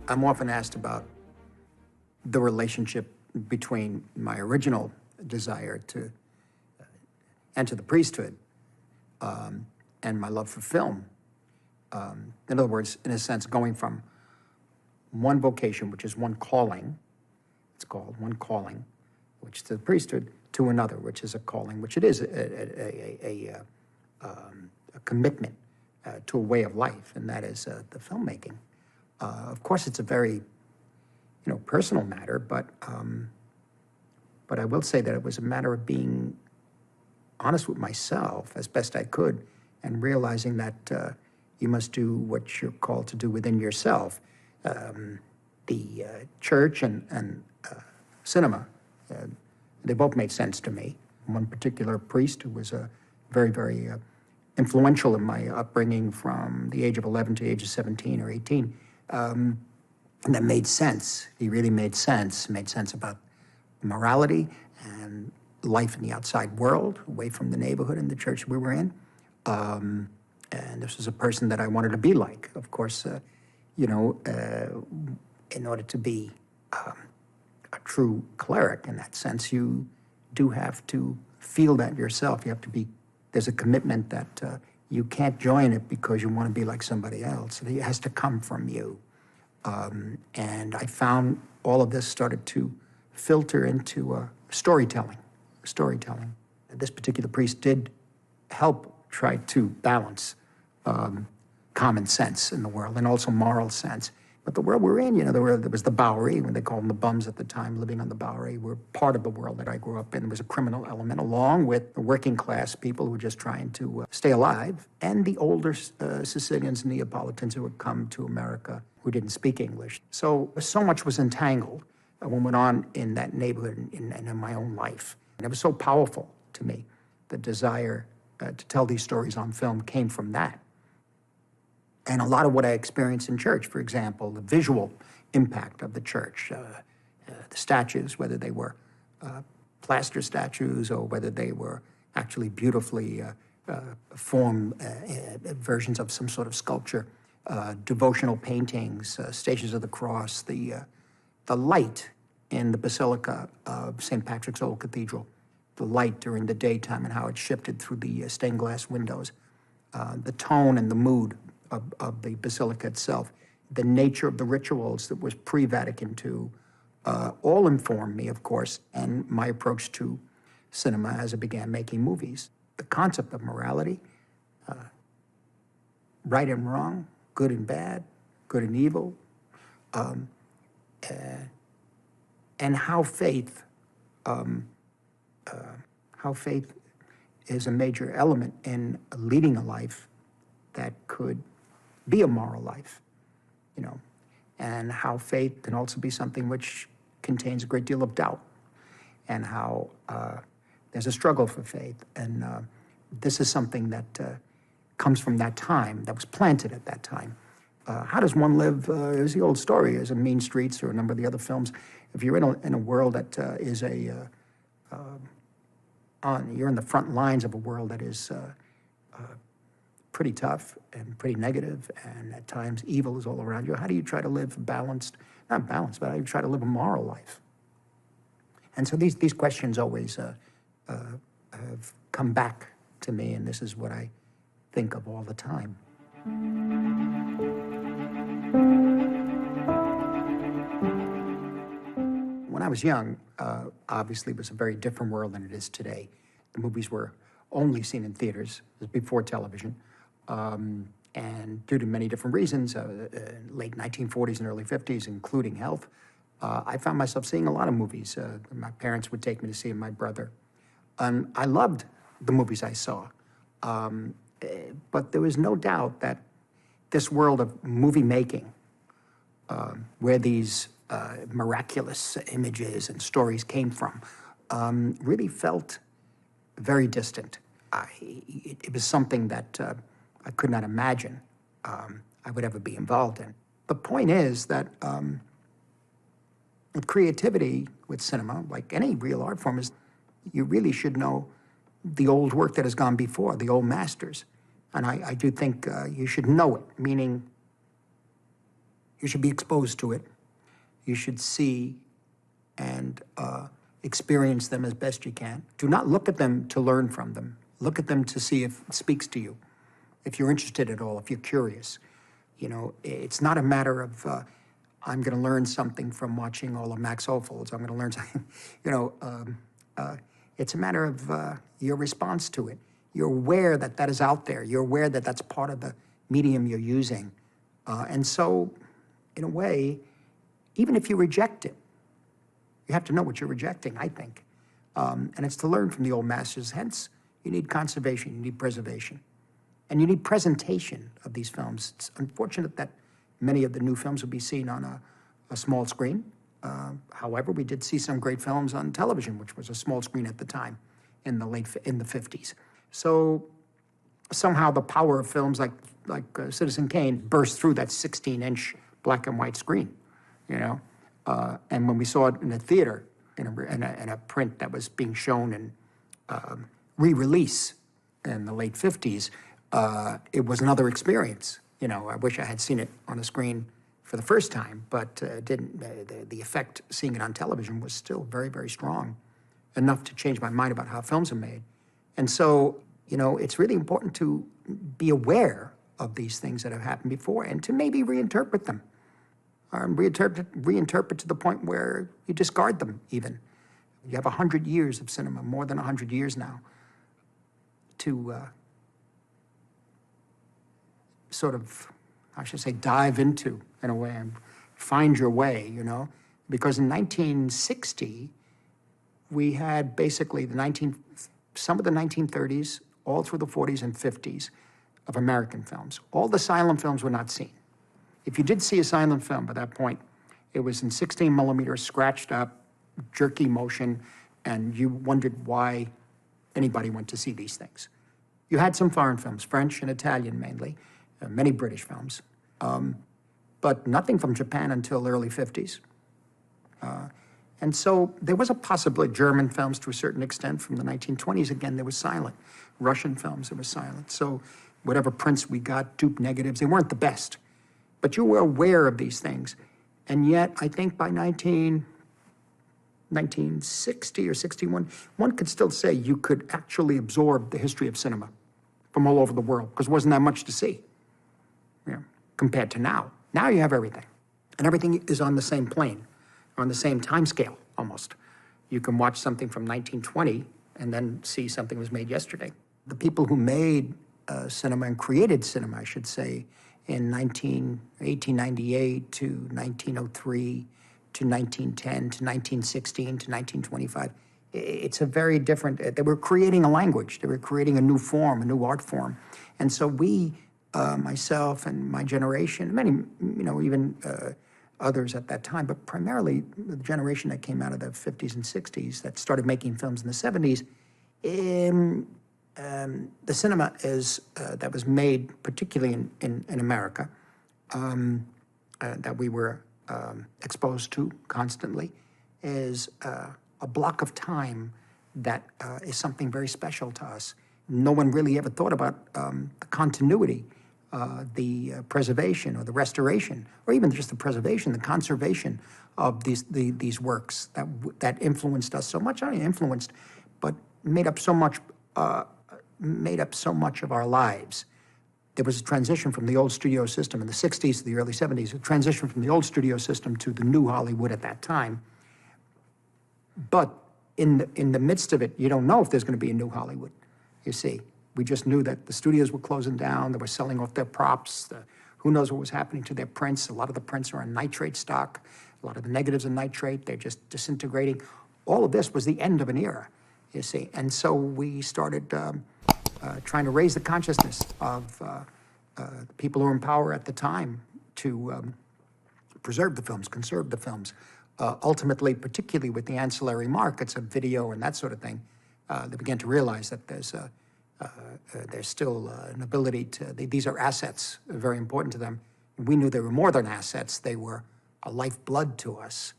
I'm often asked about the relationship between my original desire to enter the priesthood and my love for film. In other words, in a sense, going from one vocation, which is one calling, it's called one calling, which is the priesthood, to another, which is a calling, which it is a commitment to a way of life, and that is the filmmaking. Of course, it's a very, personal matter, but I will say that it was a matter of being honest with myself as best I could, and realizing that you must do what you're called to do within yourself. The church and cinema, they both made sense to me. One particular priest who was very, very influential in my upbringing from the age of 11 to the age of 17 or 18, and that made sense. He really made sense about morality and life in the outside world, away from the neighborhood and the church we were in. And this was a person that I wanted to be like. Of course, in order to be a true cleric in that sense, you do have to feel that yourself. You have to be, there's a commitment that you can't join it because you want to be like somebody else. It has to come from you. And I found all of this started to filter into storytelling. This particular priest did help try to balance common sense in the world and also moral sense. But the world we're in, there was the Bowery, when they called them the bums at the time, living on the Bowery, were part of the world that I grew up in. There was a criminal element, along with the working class people who were just trying to stay alive, and the older Sicilians and Neapolitans who had come to America who didn't speak English. So much was entangled what went on in that neighborhood and in my own life. And it was so powerful to me. The desire to tell these stories on film came from that. And a lot of what I experienced in church, for example, the visual impact of the church, the statues, whether they were plaster statues or whether they were actually beautifully formed versions of some sort of sculpture, devotional paintings, Stations of the Cross, the light in the Basilica of St. Patrick's Old Cathedral, the light during the daytime and how it shifted through the stained glass windows, the tone and the mood of the Basilica itself, the nature of the rituals that was pre-Vatican II, all informed me, of course, and my approach to cinema as I began making movies. The concept of morality, right and wrong, good and bad, good and evil, and how faith is a major element in leading a life that could be a moral life, and how faith can also be something which contains a great deal of doubt, and how there's a struggle for faith. And this is something that comes from that time, that was planted at that time. How does one live? There's the old story, as in Mean Streets or a number of the other films. If you're in a world that is you're in the front lines of a world that is pretty tough and pretty negative, and at times evil is all around you, how do you try to live not balanced, but how do you try to live a moral life? And so these questions always have come back to me, and this is what I think of all the time. When I was young, obviously it was a very different world than it is today. The movies were only seen in theaters. It was before television. And due to many different reasons, late 1940s and early 50s, including health, I found myself seeing a lot of movies. My parents would take me to see my brother. And I loved the movies I saw. But there was no doubt that this world of movie making, where these miraculous images and stories came from, really felt very distant. It was something that I could not imagine I would ever be involved in. The point is that with creativity, with cinema, like any real art form, is you really should know the old work that has gone before, the old masters. And I do think you should know it, meaning You should be exposed to it. You should see and experience them as best you can. Do not look at them to learn from them. Look at them to see if it speaks to you, if you're interested at all, if you're curious. You know, it's not a matter of, I'm going to learn something from watching all of Max Ophuls. I'm going to learn something, you know, it's a matter of your response to it. You're aware that that is out there. You're aware that that's part of the medium you're using. And so, in a way, even if you reject it, you have to know what you're rejecting, I think. And it's to learn from the old masters. Hence, you need conservation, you need preservation. And you need presentation of these films. It's unfortunate that many of the new films will be seen on a small screen. However, we did see some great films on television, which was a small screen at the time in the 50s. So somehow the power of films like Citizen Kane burst through that 16-inch black and white screen, you know? And when we saw it in a theater, in a print that was being shown in re-release in the late 50s, it was another experience. You know, I wish I had seen it on a screen for the first time, but the effect seeing it on television was still very, very strong, enough to change my mind about how films are made. And so, you know, it's really important to be aware of these things that have happened before and to maybe reinterpret them, or reinterpret to the point where you discard them even. You have 100 years of cinema, more than 100 years now, to sort of, I should say, dive into, in a way, and find your way, you know? Because in 1960, we had basically some of the 1930s, all through the 40s and 50s of American films. All the silent films were not seen. If you did see a silent film by that point, it was in 16 millimeters, scratched up, jerky motion, and you wondered why anybody went to see these things. You had some foreign films, French and Italian mainly, many British films, but nothing from Japan until the early 50s. And so there was a possibility, German films to a certain extent from the 1920s, again, there was silent. Russian films, there was silent. So whatever prints we got, dupe negatives, they weren't the best. But you were aware of these things. And yet, I think by 1960 or 61, one could still say you could actually absorb the history of cinema from all over the world, because there wasn't that much to see, you know, compared to now. Now you have everything. And everything is on the same plane, on the same time scale, almost. You can watch something from 1920 and then see something was made yesterday. The people who made cinema and created cinema, I should say, in 1898 to 1903 to 1910 to 1916 to 1925, it's a very different, they were creating a language, they were creating a new form, a new art form. And so we, myself and my generation, many, you know, even others at that time, but primarily the generation that came out of the 50s and 60s that started making films in the 70s, the cinema that was made, particularly in America, that we were exposed to constantly, is a block of time that is something very special to us. No one really ever thought about the continuity, the preservation or the restoration, or even just the preservation, the conservation of these works that influenced us so much. Not only influenced, but made up so much of our lives. There was a transition from the old studio system in the 60s to the early 70s, a transition from the old studio system to the new Hollywood at that time. But in the midst of it, you don't know if there's going to be a new Hollywood, you see. We just knew that the studios were closing down, they were selling off their props, who knows what was happening to their prints. A lot of the prints are on nitrate stock, a lot of the negatives are nitrate, they're just disintegrating. All of this was the end of an era, you see. And so we started trying to raise the consciousness of people who were in power at the time to preserve the films, conserve the films. Ultimately, particularly with the ancillary markets of video and that sort of thing, they began to realize that there's still an ability to, these are assets, very important to them. We knew they were more than assets, they were a lifeblood to us.